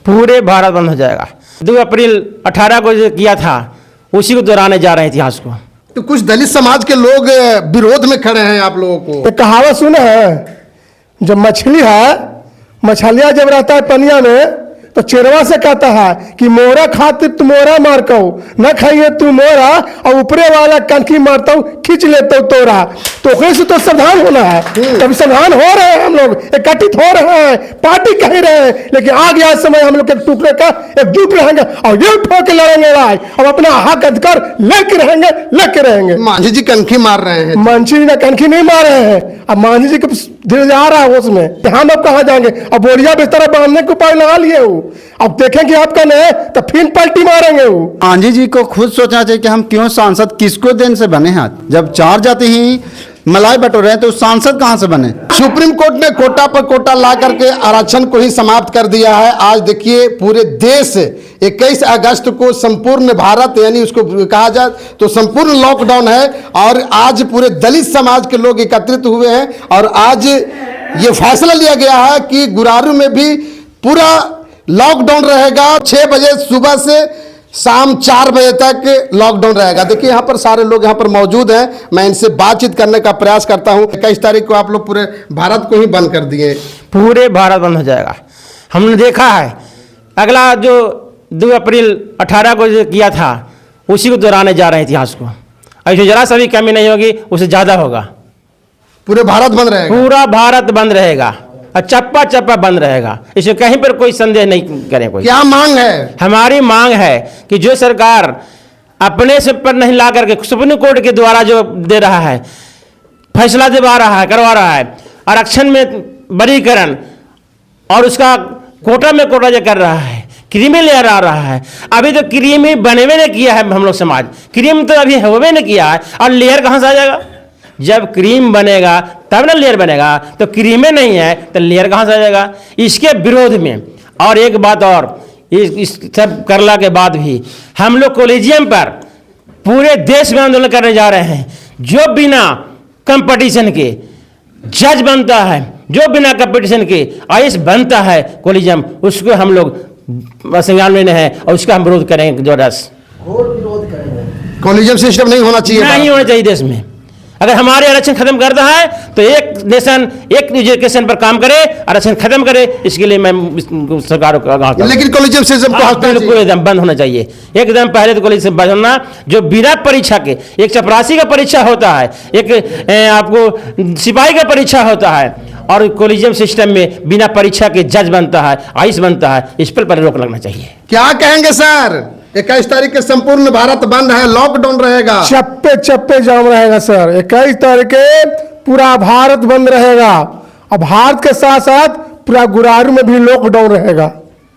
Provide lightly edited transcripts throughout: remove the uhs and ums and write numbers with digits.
पूरे भारत बंद हो जाएगा। 2 अप्रैल 18 को जो किया था उसी को दोहराने जा रहे हैं इतिहास को। तो कुछ दलित समाज के लोग विरोध में खड़े हैं आप लोगों को। एक कहावत सुने है, जब मछली है, मछलियां जब रहता है पनिया में तो चेरवा से कहता है कि मोरा खातिर तू मोरा मार कहू, न खाइए तू मोरा और ऊपरे वाला कनखी मारता हूँ खींच लेता हूँ तोरा। तो से तो सावधान होना है। तभी सावधान हो रहे हैं, हम लोग एकत्रित हो रहे हैं, पार्टी कह रहे हैं, लेकिन आ गया समय हम लोग एक टुकड़े का एकजुट रहेंगे और ये उठा के लड़ेंगे लड़ाई और अपना हक अधिकार लेके रहेंगे। मांझी जी कनखी मार रहे हैं। मांझी जी ने कनखी नहीं मार रहे हैं, अब मांझी जी को धीरे जा रहा है उसमें कि हम अब कहाँ जाएंगे। अब बोरिया बिस्तर बांधने को उपाय लगा लिए हो, अब देखेंगे आपका नहीं तो फिर पलटी मारेंगे वो। मांझी जी को खुद सोचना चाहिए कि हम क्यों सांसद किसको देन से बने हैं। जब 4 जाति ही मलाई बटोर रहे हैं तो सांसद कहां से बने। सुप्रीम कोर्ट ने कोटा पर कोटा ला करके आरक्षण को ही समाप्त कर दिया है। आज देखिए पूरे देश 21 अगस्त को संपूर्ण भारत यानी उसको कहा जाए तो संपूर्ण लॉकडाउन है और आज पूरे दलित समाज के लोग एकत्रित हुए हैं और आज ये फैसला लिया गया है कि गुरारू में भी पूरा लॉकडाउन रहेगा। 6 बजे सुबह से शाम 4 बजे तक लॉकडाउन रहेगा। देखिए यहाँ पर सारे लोग यहाँ पर मौजूद हैं, मैं इनसे बातचीत करने का प्रयास करता हूँ। 21 तारीख को आप लोग पूरे भारत को ही बंद कर दिए। पूरे भारत बंद हो जाएगा। हमने देखा है अगला जो 2 अप्रैल 18 को जो किया था उसी को दोहराने जा रहे हैं इतिहास को। ऐसे जरा सा भी कमी नहीं होगी, उससे ज़्यादा होगा। पूरे भारत बंद रहेगा। पूरा भारत बंद रहेगा और चप्पा चप्पा बंद रहेगा, इसमें कहीं पर कोई संदेह नहीं करे कोई। क्या मांग है? हमारी मांग है कि जो सरकार अपने से पर नहीं ला करके सुप्रीम कोर्ट के द्वारा जो दे रहा है, फैसला दिवा रहा है, करवा रहा है, आरक्षण में बरीकरण और उसका कोटा में कोटा जो कर रहा है, क्रीमी लेयर आ रहा है। अभी तो क्रीमी बने हुए नहीं किया है हम लोग समाज, क्रीम तो अभी हुए नहीं किया है और लेयर कहाँ से आ जाएगा। जब क्रीम बनेगा तब ना लेयर बनेगा, तो क्रीम में नहीं है तो लेयर कहाँ से आ जाएगा। इसके विरोध में और एक बात और, इस सब करला के बाद भी हम लोग कॉलेजियम पर पूरे देश में आंदोलन करने जा रहे हैं। जो बिना कंपटीशन के जज बनता है, जो बिना कंपटीशन के आईएएस बनता है कॉलेजियम, उसको हम लोग संज्ञान लेने हैं और उसका हम विरोध करेंगे। कॉलेजियम सिस्टम नहीं होना चाहिए, नहीं होना चाहिए देश में। अगर हमारे आरक्षण खत्म करता है तो एक नेशन एक एजुकेशन पर काम करे, आरक्षण खत्म करे, इसके लिए मैं सरकार को। लेकिन कॉलेजियम सिस्टम बिल्कुल एकदम बंद होना चाहिए। एकदम पहले तो कॉलेज से बनना जो बिना परीक्षा के, एक चपरासी का परीक्षा होता है, एक आपको सिपाही का परीक्षा होता है और कॉलेजियम सिस्टम में बिना परीक्षा के जज बनता है, आईएएस बनता है। इस पर रोक लगना चाहिए। क्या कहेंगे सर? 21 तारीख के संपूर्ण भारत बंद है, लॉकडाउन रहेगा, चप्पे चप्पे जाम रहेगा सर। 21 तारीख के पूरा भारत बंद रहेगा और भारत के साथ साथ पूरा गुरारू में भी लॉकडाउन रहेगा।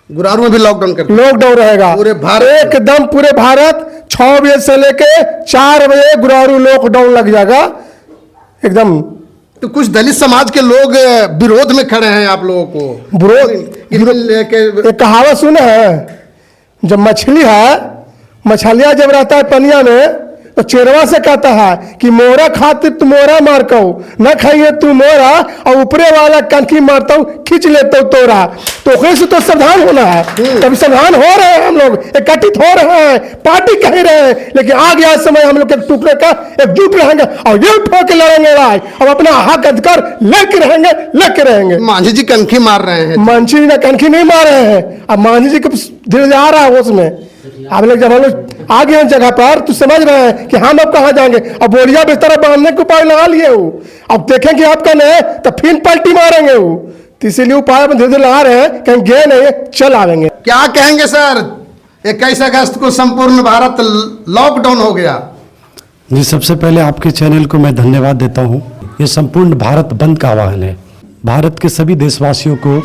गुरारू में भी लॉकडाउन रहेगा पूरे भारत, एकदम पूरे भारत। 6 बजे से लेके 4 बजे गुरारू लॉकडाउन लग जाएगा एकदम। तो कुछ दलित समाज के लोग विरोध में खड़े हैं आप लोगों को। विरोध एक कहावत सुने है, जब मछली है, मछलियां जब रहता है पनिया में तो चेरवा से कहता है कि मोरा खातिर तू मोरा मार कहू, न खाइए तू मोरा और ऊपरे वाला कनखी मारता हूँ खींच लेता हूँ तोरा। तो से तो सावधान होना है। तभी सावधान हो रहे हैं, हम लोग एकत्रित हो रहे हैं, पार्टी कह रहे हैं, लेकिन आ गया समय हम लोग एक टुकड़े का एकजुट रहेंगे और ये उठा के लड़ेंगे लड़ाई और अपना हक अधिकार लेके रहेंगे। मांझी जी कनखी मार रहे हैं। मांझी जी ने कनखी नहीं मार रहे हैं, अब मांझी जी को धीरे जा रहा है उसमें। आप लोग जब हम लोग आ गए जगह पर तो समझ रहे हैं कि हम अब कहाँ जाएंगे। अब बोरिया बिस्तर बांधने को उपाय लगा लिए हो, अब देखेंगे आपका नहीं तो फिर पलटी मारेंगे वो। तो इसीलिए उपाय धीरे धीरे लगा रहे हैं, कहीं गए नहीं चल आवेंगे। क्या कहेंगे सर? 21 अगस्त को संपूर्ण भारत लॉकडाउन हो गया। जी, सबसे पहले आपके चैनल को मैं धन्यवाद देता हूँ। ये संपूर्ण भारत बंद का आह्वान है। भारत के सभी देशवासियों को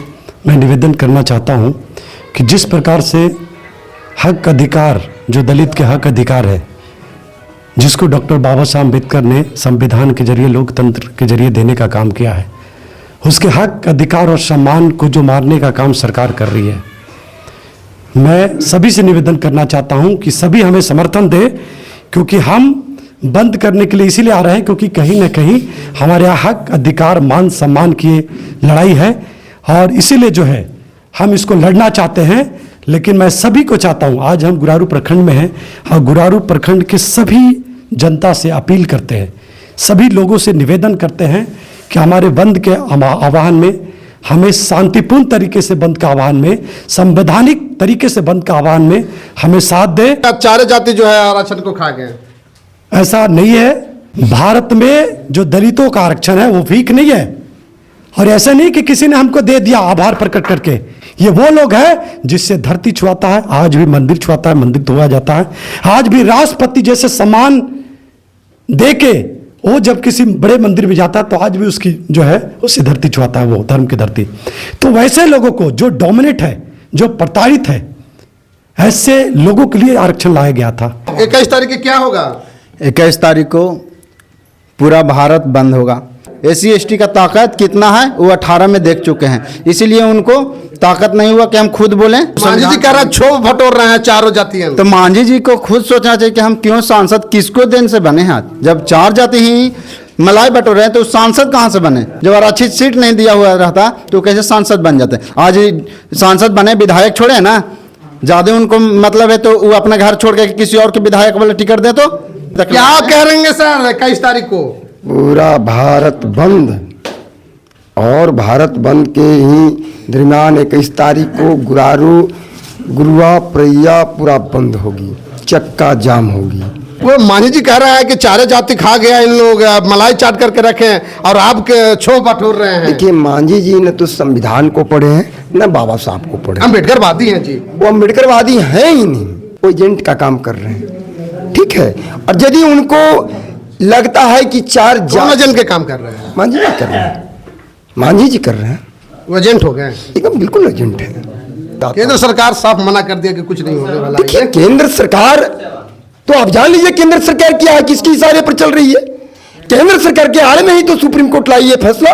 मैं निवेदन करना चाहता हूँ कि जिस प्रकार से हक अधिकार, जो दलित के हक अधिकार है, जिसको डॉक्टर बाबा साहब अम्बेडकर ने संविधान के जरिए, लोकतंत्र के जरिए देने का काम किया है, उसके हक अधिकार और सम्मान को जो मारने का काम सरकार कर रही है, मैं सभी से निवेदन करना चाहता हूं कि सभी हमें समर्थन दें, क्योंकि हम बंद करने के लिए इसीलिए आ रहे हैं क्योंकि कहीं ना कहीं हमारे यहाँ हक अधिकार मान सम्मान की लड़ाई है और इसीलिए जो है हम इसको लड़ना चाहते हैं, लेकिन मैं सभी को चाहता हूं, आज हम गुरारू प्रखंड में हैं, हाँ गुरारू प्रखंड के सभी जनता से अपील करते हैं, सभी लोगों से निवेदन करते हैं कि हमारे बंद के आह्वान में हमें शांतिपूर्ण तरीके से बंद का आह्वान में, संवैधानिक तरीके से बंद का आह्वान में हमें साथ दे। चारे जाति जो है आरक्षण को खा गए। ऐसा नहीं है, भारत में जो दलितों का आरक्षण है वो वीक नहीं है, और ऐसा नहीं कि किसी ने हमको दे दिया आभार प्रकट करके। ये वो लोग हैं जिससे धरती छुआता है, आज भी मंदिर छुआता है, मंदिर धोया जाता है, आज भी राष्ट्रपति जैसे सम्मान देके वो जब किसी बड़े मंदिर में जाता है तो आज भी उसकी जो है उससे धरती छुआता है, वो धर्म की धरती। तो वैसे लोगों को जो डोमिनेट है, जो प्रताड़ित है, ऐसे लोगों के लिए आरक्षण लाया गया था। 21 तारीख को क्या होगा? 21 तारीख को पूरा भारत बंद होगा। SC/ST का ताकत कितना है वो 18 में देख चुके हैं, इसीलिए उनको ताकत नहीं हुआ कि हम खुद बोलें। मांझी जी कह रहा है क्षोभ बटोर रहे हैं चारों जातियां। तो मांझी जी को खुद सोचना चाहिए कि हम क्यों सांसद, किसको देन से बने हैं। जब 4 जाति ही मलाई बटोर रहे हैं तो सांसद कहाँ से बने? जब आरक्षित सीट नहीं दिया हुआ रहता तो कैसे सांसद बन जाते? आज सांसद बने, विधायक छोड़े ना, ज्यादा उनको मतलब है तो वो अपने घर छोड़ के किसी और के विधायक वाले टिकट दे। तो क्या कह रहे हैं सर 21 तारीख को? पूरा भारत बंद, और भारत बंद के ही दरमियान 21 तारीख को गुरुआ प्रैया पूरा बंद होगी, चक्का जाम होगी। वो मांझी जी कह रहा है कि चारे जाति खा गया, इन लोग मलाई चाट करके रखे और आप क्षोभ बटोर रहे हैं। देखिए मांझी जी ने तो संविधान को पढ़े हैं, न बाबा साहब को पढ़े। अम्बेडकरवादी हैं जी। वो अम्बेडकरवादी हैं ही नहीं, वो एजेंट का काम कर रहे हैं, ठीक है। और यदि उनको लगता है कि 4 एजेंट के काम कर रहे हैं, मांझी जी कर रहे हैं, मांझी जी कर रहे हैं, वो एजेंट हो गए एकदम बिल्कुल एजेंट है। केंद्र सरकार साफ मना कर दिया कि कुछ नहीं होने वाला। देखिए केंद्र सरकार तो आप जान लीजिए केंद्र सरकार क्या है, किसकी इशारे पर चल रही है। केंद्र सरकार के आड़े में ही तो सुप्रीम कोर्ट लाई है फैसला,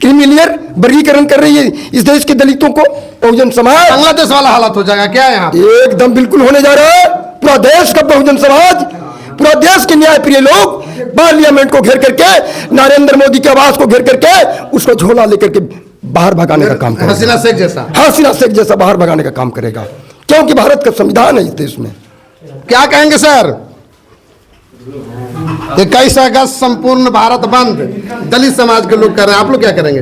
क्रिमिलियर वर्गीकरण कर रही है इस देश के दलितों को। बहुजन समाज बांग्लादेश वाला हालत हो जाएगा क्या यहाँ? एकदम बिल्कुल होने जा रहा है। पूरा देश का बहुजन समाज, पूरा देश के न्याय प्रिय लोग पार्लियामेंट को घेर करके, नरेंद्र मोदी के आवास को घेर करके उसको झोला लेकर के बाहर भगाने का काम करेगा। हसीना शेख जैसा, हसीना शेख जैसा बाहर भगाने का काम करेगा, क्योंकि भारत का संविधान है इस देश में। क्या कहेंगे सर? 21 अगस्त संपूर्ण भारत बंद, दलित समाज के लोग कर रहे हैं, आप लोग क्या करेंगे?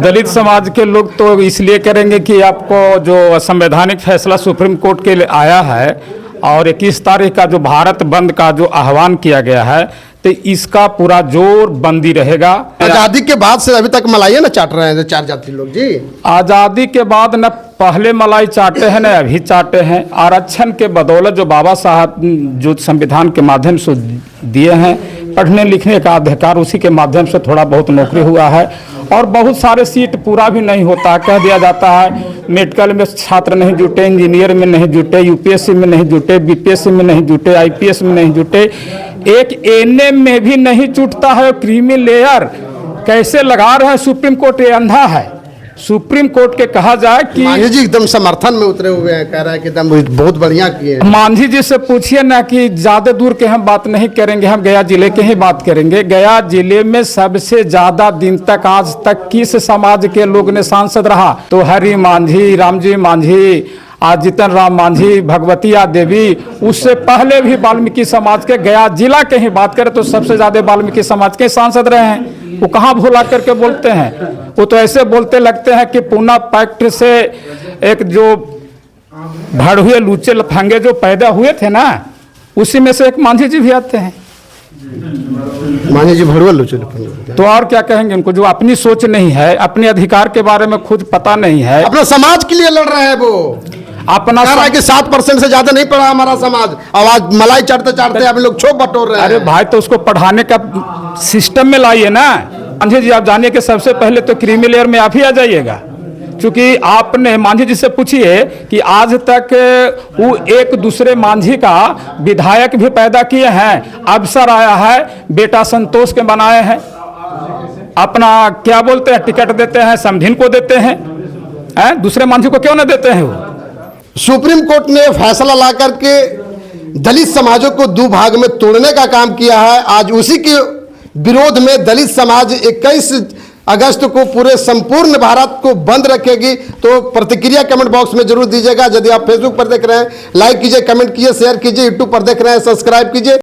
दलित समाज के लोग तो इसलिए करेंगे कि आपको जो संवैधानिक फैसला सुप्रीम कोर्ट के लिए आया है और 21 तारीख का जो भारत बंद का जो आह्वान किया गया है, तो इसका पूरा जोर बंदी रहेगा। आजादी के बाद से अभी तक मलाई ना चाट रहे हैं 4 जाति लोग जी। आज़ादी के बाद न पहले मलाई चाटे हैं न अभी चाटे हैं। आरक्षण के बदौलत जो बाबा साहब जो संविधान के माध्यम से दिए हैं, पढ़ने लिखने का अधिकार, उसी के माध्यम से थोड़ा बहुत नौकरी हुआ है। और बहुत सारे सीट पूरा भी नहीं होता, कह दिया जाता है मेडिकल में छात्र नहीं जुटे, इंजीनियर में नहीं जुटे, यूपीएससी में नहीं जुटे, बीपीएससी में नहीं जुटे, आईपीएस में नहीं जुटे, एक एएनएम में भी नहीं जुटता है। क्रीमी लेयर कैसे लगा रहे हैं? सुप्रीम कोर्ट ये अंधा है। सुप्रीम कोर्ट के कहा जाए कि मांझी जी एकदम समर्थन में उतरे हुए हैं, कह रहा है कि एकदम बहुत बढ़िया किए। मांझी जी से पूछिए ना कि ज्यादा दूर के हम बात नहीं करेंगे, हम गया जिले के ही बात करेंगे। गया जिले में सबसे ज्यादा दिन तक आज तक किस समाज के लोग ने सांसद रहा? तो हरि मांझी, रामजी मांझी, आज जीतन राम मांझी, भगवतिया देवी। उससे पहले भी वाल्मीकि समाज के, गया जिला के ही बात करें तो सबसे ज्यादा वाल्मीकि समाज के सांसद रहे हैं। वो कहाँ भुला करके बोलते हैं? वो तो ऐसे बोलते लगते हैं कि पूना पैक्ट से एक जो भड़ुए लूचे लफंगे जो पैदा हुए थे ना, उसी में से एक मांझी जी भी आते हैं। मांझी जी भड़ुआ लूचे, तो और क्या कहेंगे उनको, जो अपनी सोच नहीं है, अपने अधिकार के बारे में खुद पता नहीं है। अपना समाज के लिए लड़ रहे हैं वो। अपना कह रहा है कि 7% से ज्यादा नहीं पढ़ा हमारा समाज, आवाज मलाई चढ़ते चढ़ते अभी लोग क्षोभ बटोर रहे हैं। अरे भाई, तो उसको पढ़ाने का सिस्टम में लाइए ना। मांझी जी आप जानिए कि सबसे पहले तो क्रीमी लेयर में आप ही आ जाइएगा, क्योंकि आपने मांझी जी से पूछिए कि आज तक वो एक दूसरे मांझी का विधायक भी पैदा किए हैं। अवसर आया है, बेटा संतोष के बनाए हैं, अपना क्या बोलते हैं, टिकट देते हैं, समधिन को देते हैं, दूसरे मांझी को क्यों न देते हैं? वो सुप्रीम कोर्ट ने फैसला ला करके दलित समाजों को 2 भाग में तोड़ने का काम किया है। आज उसी के विरोध में दलित समाज 21 अगस्त को पूरे संपूर्ण भारत को बंद रखेगी। तो प्रतिक्रिया कमेंट बॉक्स में जरूर दीजिएगा। यदि आप फेसबुक पर देख रहे हैं लाइक कीजिए, कमेंट कीजिए, शेयर कीजिए, यूट्यूब पर देख रहे हैं सब्सक्राइब कीजिए।